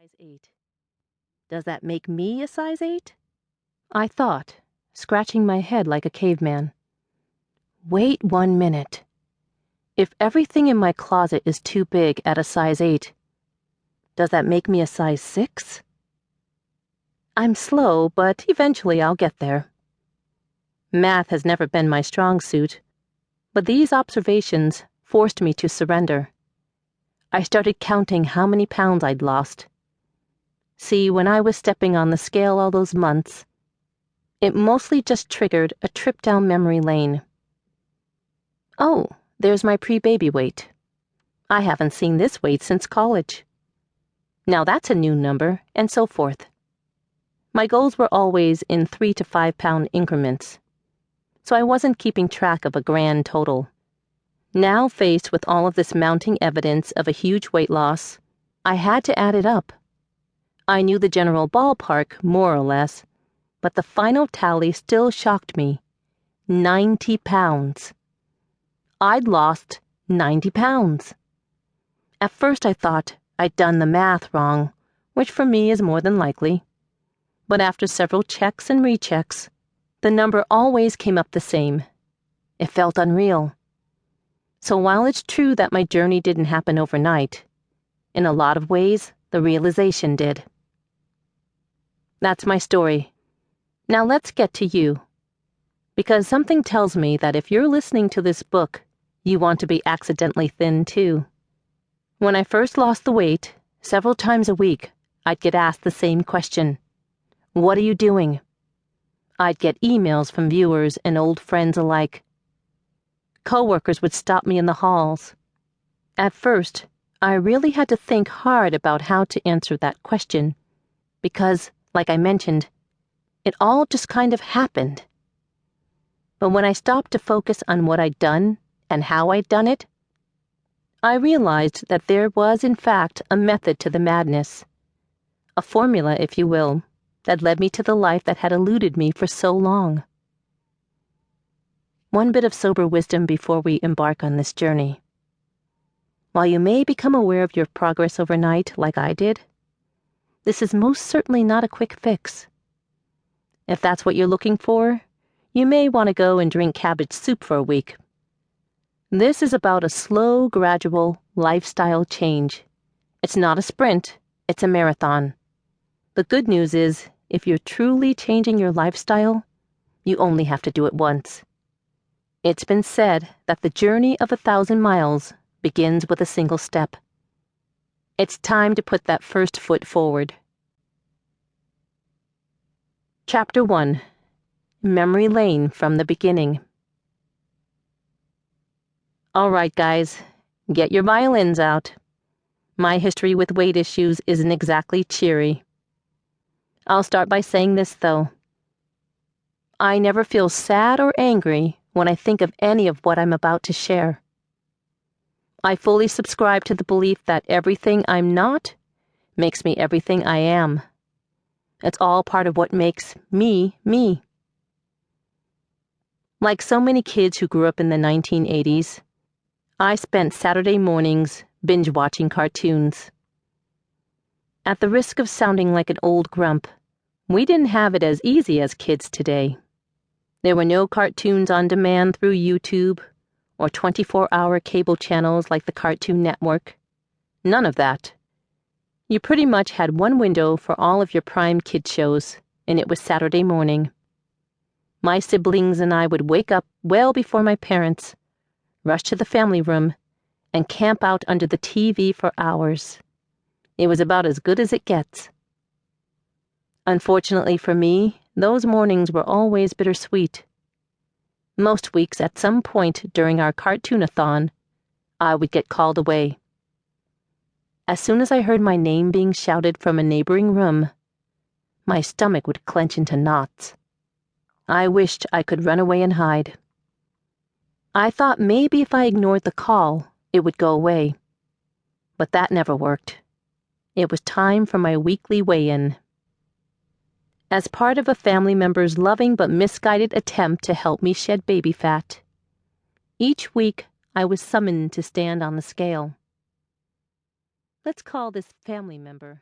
size 8. Does that make me a size 8? I thought, scratching my head like a caveman. Wait 1 minute. If everything in my closet is too big at a size 8, does that make me a size 6? I'm slow, but eventually I'll get there. Math has never been my strong suit, but these observations forced me to surrender. I started counting how many pounds I'd lost. See, when I was stepping on the scale all those months, it mostly just triggered a trip down memory lane. Oh, there's my pre-baby weight. I haven't seen this weight since college. Now that's a new number, and so forth. My goals were always in 3 to 5 pound increments, so I wasn't keeping track of a grand total. Now faced with all of this mounting evidence of a huge weight loss, I had to add it up. I knew the general ballpark, more or less, but the final tally still shocked me. 90 pounds. I'd lost 90 pounds. At first I thought I'd done the math wrong, which for me is more than likely. But after several checks and rechecks, the number always came up the same. It felt unreal. So while it's true that my journey didn't happen overnight, in a lot of ways, the realization did. That's my story. Now let's get to you. Because something tells me that if you're listening to this book, you want to be accidentally thin too. When I first lost the weight, several times a week, I'd get asked the same question. What are you doing? I'd get emails from viewers and old friends alike. Coworkers would stop me in the halls. At first, I really had to think hard about how to answer that question, because, like I mentioned, it all just kind of happened. But when I stopped to focus on what I'd done and how I'd done it, I realized that there was, in fact, a method to the madness. A formula, if you will, that led me to the life that had eluded me for so long. One bit of sober wisdom before we embark on this journey. While you may become aware of your progress overnight, like I did, this is most certainly not a quick fix. If that's what you're looking for, you may want to go and drink cabbage soup for a week. This is about a slow, gradual lifestyle change. It's not a sprint, it's a marathon. The good news is, if you're truly changing your lifestyle, you only have to do it once. It's been said that the journey of 1,000 miles begins with a single step. It's time to put that first foot forward. Chapter 1. Memory Lane from the Beginning. All right, guys, get your violins out. My history with weight issues isn't exactly cheery. I'll start by saying this, though. I never feel sad or angry when I think of any of what I'm about to share. I fully subscribe to the belief that everything I'm not makes me everything I am. It's all part of what makes me, me. Like so many kids who grew up in the 1980s, I spent Saturday mornings binge-watching cartoons. At the risk of sounding like an old grump, we didn't have it as easy as kids today. There were no cartoons on demand through YouTube or 24-hour cable channels like the Cartoon Network. None of that. You pretty much had one window for all of your prime kid shows, and it was Saturday morning. My siblings and I would wake up well before my parents, rush to the family room, and camp out under the TV for hours. It was about as good as it gets. Unfortunately for me, those mornings were always bittersweet. Most weeks, at some point during our cartoonathon, I would get called away. As soon as I heard my name being shouted from a neighboring room, my stomach would clench into knots. I wished I could run away and hide. I thought maybe if I ignored the call, it would go away. But that never worked. It was time for my weekly weigh-in. As part of a family member's loving but misguided attempt to help me shed baby fat, each week I was summoned to stand on the scale. Let's call this family member